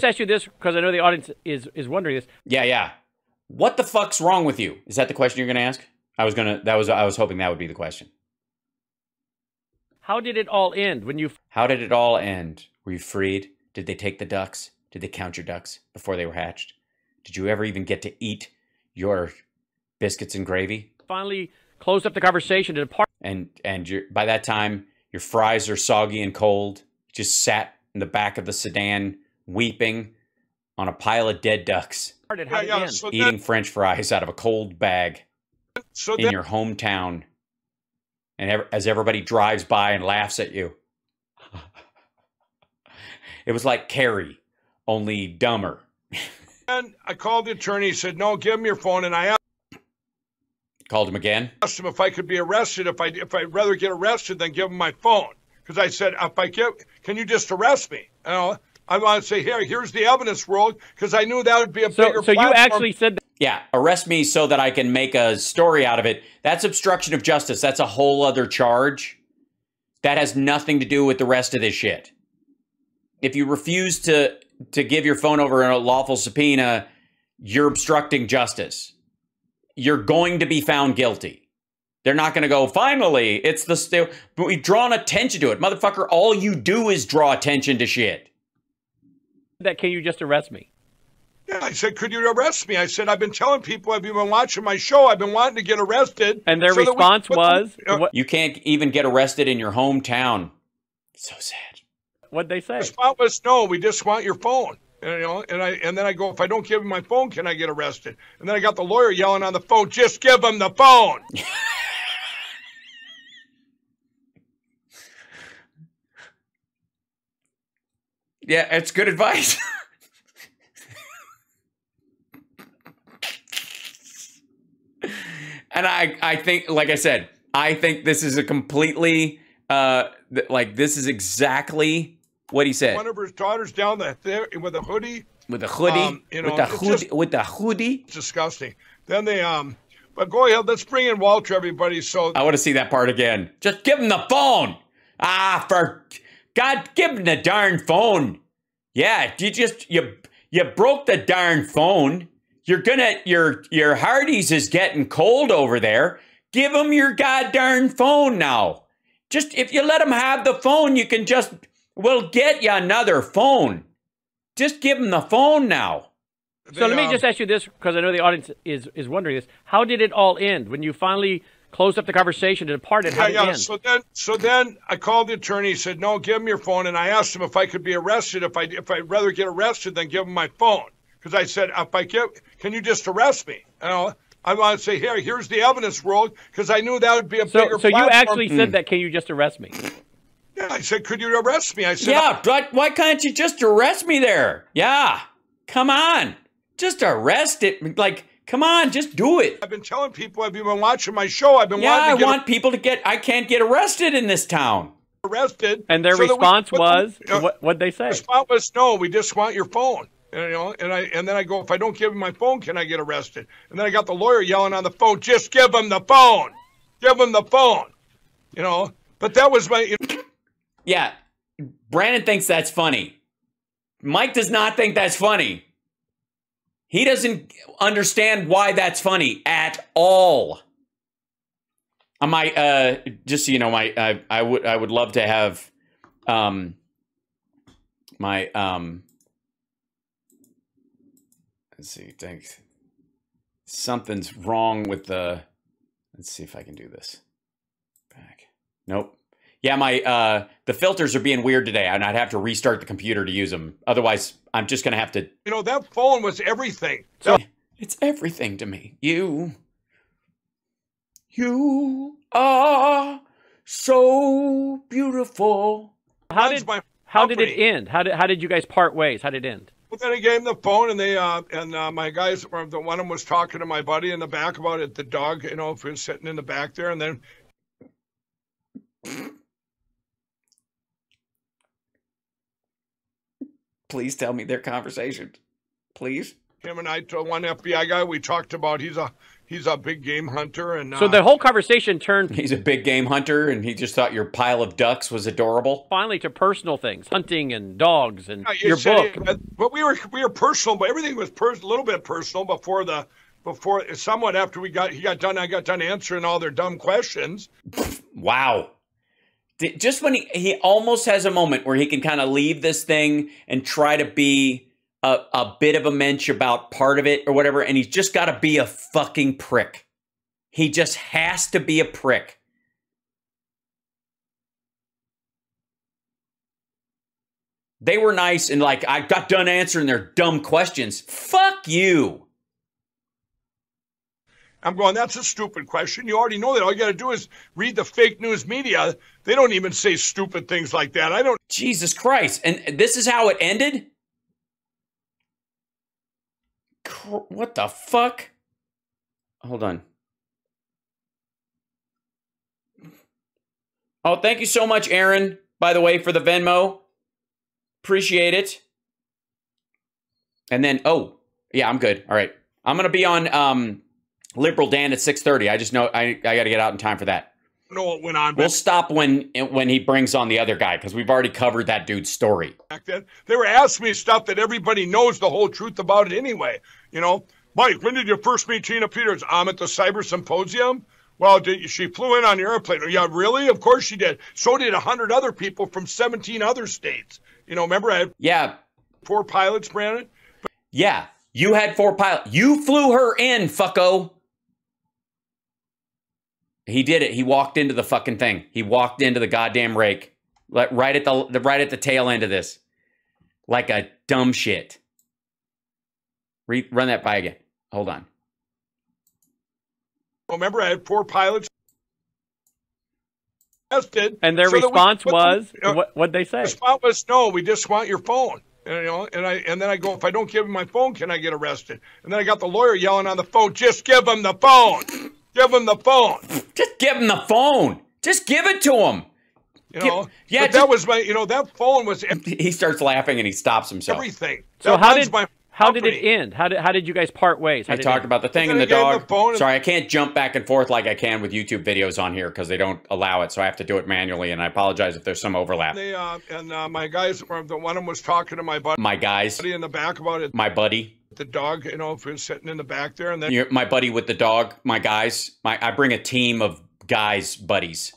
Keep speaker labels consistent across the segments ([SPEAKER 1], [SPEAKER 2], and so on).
[SPEAKER 1] just ask you this because I know the audience is wondering this.
[SPEAKER 2] Yeah. What the fuck's wrong with you? Is that the question you're going to ask? I was hoping that would be the question.
[SPEAKER 1] How did it all end when you...
[SPEAKER 2] How did it all end? Were you freed? Did they take the ducks? Did they count your ducks before they were hatched? Did you ever even get to eat your biscuits and gravy?
[SPEAKER 1] Finally closed up the conversation to depart.
[SPEAKER 2] And by that time, your fries are soggy and cold. You just sat in the back of the sedan weeping on a pile of dead ducks. Eating French fries out of a cold bag in your hometown. And as everybody drives by and laughs at you. It was like Carrie, only dumber.
[SPEAKER 3] And I called the attorney. He said, no, give him your phone. And I
[SPEAKER 2] called him again.
[SPEAKER 3] Asked him if I could be arrested, if I'd rather get arrested than give him my phone. Because I said, can you just arrest me? You know, I want to say, here's the evidence world, because I knew that would be a bigger platform.
[SPEAKER 1] So you actually said that?
[SPEAKER 2] Yeah, arrest me so that I can make a story out of it. That's obstruction of justice. That's a whole other charge. That has nothing to do with the rest of this shit. If you refuse to give your phone over in a lawful subpoena, you're obstructing justice. You're going to be found guilty. They're not going to go, finally, it's but we've drawn attention to it. Motherfucker, all you do is draw attention to shit.
[SPEAKER 1] Can you just arrest me?
[SPEAKER 3] Yeah, I said, could you arrest me? I said, I've been telling people, I've been watching my show, I've been wanting to get arrested.
[SPEAKER 1] And their response was?
[SPEAKER 2] You can't even get arrested in your hometown. So sad.
[SPEAKER 1] What'd they say?
[SPEAKER 3] The response was, no, we just want your phone. And, you know, and then I go, if I don't give him my phone, can I get arrested? And then I got the lawyer yelling on the phone, just give him the phone.
[SPEAKER 2] Yeah, it's good advice. And I think, like I said, I think this is a completely, this is exactly what he said.
[SPEAKER 3] One of his daughters down there with a hoodie.
[SPEAKER 2] With a hoodie?
[SPEAKER 3] You know,
[SPEAKER 2] with the hoodie?
[SPEAKER 3] It's disgusting. Then they, but go ahead, let's bring in Walter, everybody. So
[SPEAKER 2] I want to see that part again. Just give him the phone. For God, give him the darn phone. Yeah, you broke the darn phone. Your Hardee's is getting cold over there. Give him your goddamn phone now. Just, if you let him have the phone, we'll get you another phone. Just give him the phone now.
[SPEAKER 1] So let me just ask you this, because I know the audience is wondering this. How did it all end when you finally closed up the conversation and departed? How did it end?
[SPEAKER 3] So then I called the attorney. He said, no, give him your phone. And I asked him if I could be arrested, if I'd rather get arrested than give him my phone. Because I said, can you just arrest me? You know, I want to say, here's the evidence world, because I knew that would be a bigger platform.
[SPEAKER 1] So you actually said that, can you just arrest me?
[SPEAKER 3] Yeah, I said, could you arrest me? I said,
[SPEAKER 2] yeah, but why can't you just arrest me there? Yeah, come on. Just arrest it. Like, come on, just do it.
[SPEAKER 3] I've been telling people, I've been watching my show. I
[SPEAKER 2] want people to I can't get arrested in this town.
[SPEAKER 3] Arrested.
[SPEAKER 1] And their response was, what'd they say?
[SPEAKER 3] The response was, no, we just want your phone. You know, and then I go, if I don't give him my phone, can I get arrested? And then I got the lawyer yelling on the phone, just give him the phone. Give him the phone. You know, but that was my...
[SPEAKER 2] Yeah, Brandon thinks that's funny. Mike does not think that's funny. He doesn't understand why that's funny at all. I might, just so you know, I would love to have, let's see, thanks. Something's wrong with let's see if I can do this. Back. Nope. Yeah, the filters are being weird today, and I'd have to restart the computer to use them. Otherwise, I'm just going to have to...
[SPEAKER 3] You know, that phone was everything.
[SPEAKER 2] It's everything to me. You are so beautiful.
[SPEAKER 1] How did it end? How did you guys part ways? How did it end?
[SPEAKER 3] Well, then I gave him the phone, and they my guys, one of them was talking to my buddy in the back about it. The dog, you know, if he was sitting in the back there, and then...
[SPEAKER 2] Please tell me their conversation. Please.
[SPEAKER 3] Him and I, one FBI guy, we talked about, he's he's a big game hunter. And
[SPEAKER 1] so the whole conversation turned.
[SPEAKER 2] He's a big game hunter, and he just thought your pile of ducks was adorable.
[SPEAKER 1] Finally, to personal things, hunting and dogs and your book.
[SPEAKER 3] But we were personal, but everything was a little bit personal before somewhat after I got done answering all their dumb questions.
[SPEAKER 2] Wow. Just when he almost has a moment where he can kind of leave this thing and try to be a bit of a mensch about part of it or whatever, and he's just got to be a fucking prick. He just has to be a prick. They were nice and like, I got done answering their dumb questions. Fuck you.
[SPEAKER 3] I'm going, that's a stupid question. You already know that. All you got to do is read the fake news media. They don't even say stupid things like that. I don't.
[SPEAKER 2] Jesus Christ. And this is how it ended? What the fuck? Hold on. Oh, thank you so much, Aaron, by the way, for the Venmo. Appreciate it. And then, oh, yeah, I'm good. All right. I'm going to be on Liberal Dan at 6:30. I just know I got to get out in time for that.
[SPEAKER 3] Know what went on.
[SPEAKER 2] We'll stop when he brings on the other guy because we've already covered that dude's story.
[SPEAKER 3] Back then, they were asking me stuff that everybody knows the whole truth about it anyway. You know, Mike, when did you first meet Tina Peters? I'm at the Cyber Symposium. Well, she flew in on the airplane. Oh, yeah, really? Of course she did. So did 100 other people from 17 other states. You know, remember I had 4 pilots, Brandon?
[SPEAKER 2] Yeah, you had 4 pilots. You flew her in, fucko. He did it. He walked into the fucking thing. He walked into the goddamn rake. Right at the tail end of this. Like a dumb shit. Run that by again. Hold on.
[SPEAKER 3] Remember, I had 4 pilots.
[SPEAKER 1] And their response was, what'd they say?
[SPEAKER 3] The response was, no, we just want your phone. And, you know, and then I go, if I don't give him my phone, can I get arrested? And then I got the lawyer yelling on the phone, just give him the phone. Give him the phone.
[SPEAKER 2] Just give him the phone. Just give it to him.
[SPEAKER 3] You know, yeah. But that was my, you know, that phone was.
[SPEAKER 2] He starts laughing and he stops himself.
[SPEAKER 3] Everything.
[SPEAKER 1] So how did it end? How did you guys part ways?
[SPEAKER 2] I talked about the thing and the dog. Sorry, I can't jump back and forth like I can with YouTube videos on here because they don't allow it. So I have to do it manually. And I apologize if there's some overlap.
[SPEAKER 3] My guys, the one of them was talking to my buddy.
[SPEAKER 2] My guys.
[SPEAKER 3] In the back about it.
[SPEAKER 2] My buddy.
[SPEAKER 3] The dog, you know, if he was sitting in the back there, and then
[SPEAKER 2] my buddy with the dog, my guys. I bring a team of guys, buddies.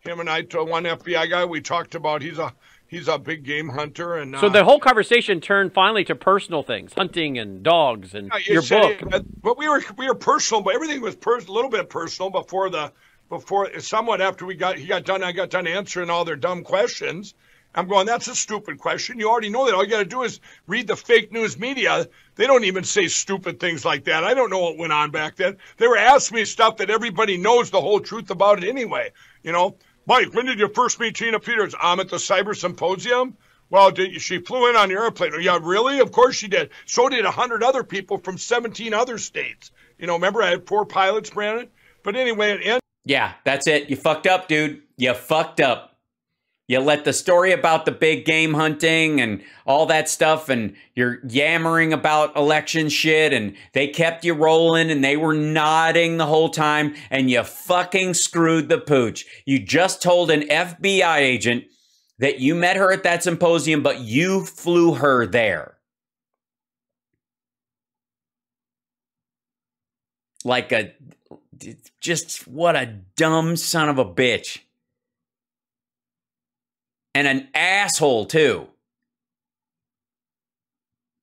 [SPEAKER 3] Him and I, one FBI guy, we talked about he's a big game hunter, and
[SPEAKER 1] so the whole conversation turned finally to personal things, hunting and dogs and your book.
[SPEAKER 3] But we were personal, but everything was a little bit personal before somewhat after I got done answering all their dumb questions. I'm going, that's a stupid question. You already know that. All you got to do is read the fake news media. They don't even say stupid things like that. I don't know what went on back then. They were asking me stuff that everybody knows the whole truth about it anyway. You know, Mike, when did you first meet Tina Peters? I'm at the Cyber Symposium. Well, she flew in on the airplane. Oh, yeah, really? Of course she did. So did 100 other people from 17 other states. You know, remember I had 4 pilots, Brandon? But anyway, it ended.
[SPEAKER 2] Yeah, that's it. You fucked up, dude. You fucked up. You let the story about the big game hunting and all that stuff, and you're yammering about election shit, and they kept you rolling, and they were nodding the whole time, and you fucking screwed the pooch. You just told an FBI agent that you met her at that symposium, but you flew her there. Just what a dumb son of a bitch. And an asshole, too.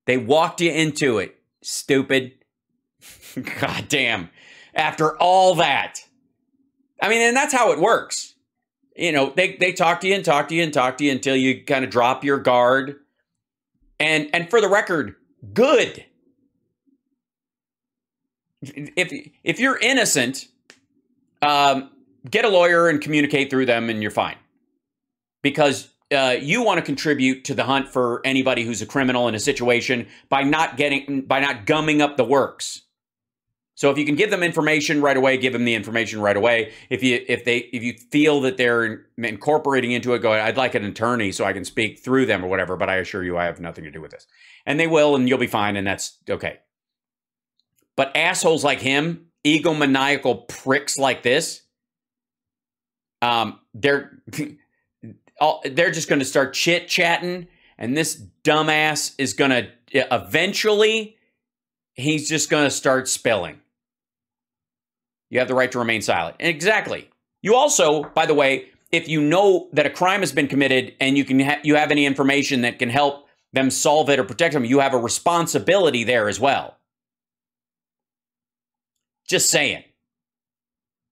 [SPEAKER 2] They walked you into it, stupid. God damn. After all that. I mean, and that's how it works. You know, they talk to you and talk to you and talk to you until you kind of drop your guard. And for the record, good. If you're innocent, get a lawyer and communicate through them and you're fine. Because you want to contribute to the hunt for anybody who's a criminal in a situation by not gumming up the works. So if you can give them information right away, give them the information right away. If you feel that they're incorporating into it, go, I'd like an attorney so I can speak through them or whatever, but I assure you I have nothing to do with this. And they will, and you'll be fine, and that's okay. But assholes like him, egomaniacal pricks like this, they're just going to start chit-chatting, and this dumbass is going to eventually, he's just going to start spilling. You have the right to remain silent. Exactly. You also, by the way, if you know that a crime has been committed and you have any information that can help them solve it or protect them, you have a responsibility there as well. Just saying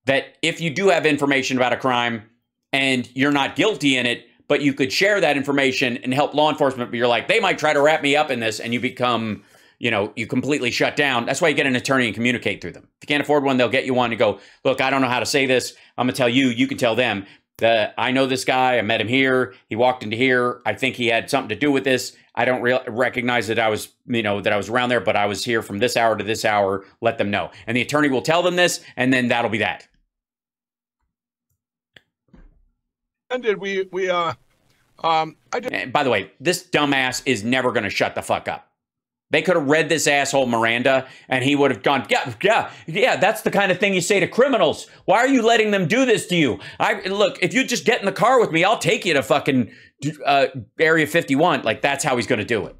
[SPEAKER 2] that if you do have information about a crime and you're not guilty in it, but you could share that information and help law enforcement, but you're like, they might try to wrap me up in this, and you become, you completely shut down. That's why you get an attorney and communicate through them. If you can't afford one, they'll get you one and go, look, I don't know how to say this. I'm going to tell you, you can tell them that I know this guy. I met him here. He walked into here. I think he had something to do with this. I don't recognize that I was, that I was around there, but I was here from this hour to this hour. Let them know. And the attorney will tell them this, and then that'll be that.
[SPEAKER 3] And did
[SPEAKER 2] And by the way, this dumbass is never going to shut the fuck up. They could have read this asshole Miranda, and he would have gone, yeah, that's the kind of thing you say to criminals. Why are you letting them do this to you? Look, if you just get in the car with me, I'll take you to fucking Area 51. Like, that's how he's going to do it.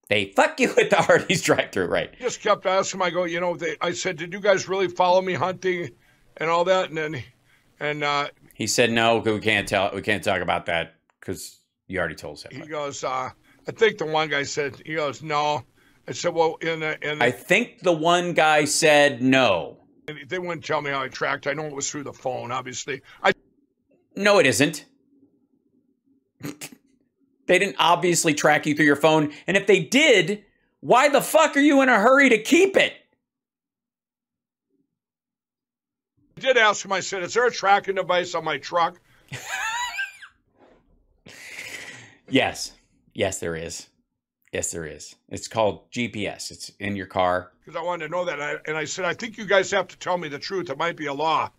[SPEAKER 2] They fuck you at the Hardee's drive-thru, right?
[SPEAKER 3] Just kept asking him. I go, I said, did you guys really follow me hunting and all that? And
[SPEAKER 2] he said, no, we can't talk about that because you already told us that.
[SPEAKER 3] He goes, I think the one guy said, he goes, no. I said, well,
[SPEAKER 2] I think the one guy said no.
[SPEAKER 3] They wouldn't tell me how I tracked. I know it was through the phone, obviously.
[SPEAKER 2] No, it isn't. They didn't obviously track you through your phone. And if they did, why the fuck are you in a hurry to keep it?
[SPEAKER 3] I did ask him, I said, is there a tracking device on my truck?
[SPEAKER 2] Yes. Yes, there is. Yes, there is. It's called GPS. It's in your car.
[SPEAKER 3] Because I wanted to know that. And I said, I think you guys have to tell me the truth. It might be a law.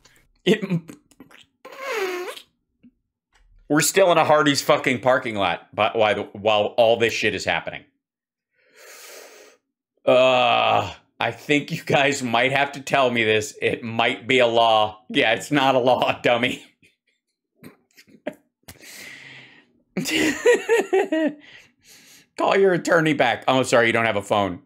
[SPEAKER 2] We're still in a Hardee's fucking parking lot while all this shit is happening. I think you guys might have to tell me this. It might be a law. Yeah, it's not a law, dummy. Call your attorney back. Oh, sorry, you don't have a phone.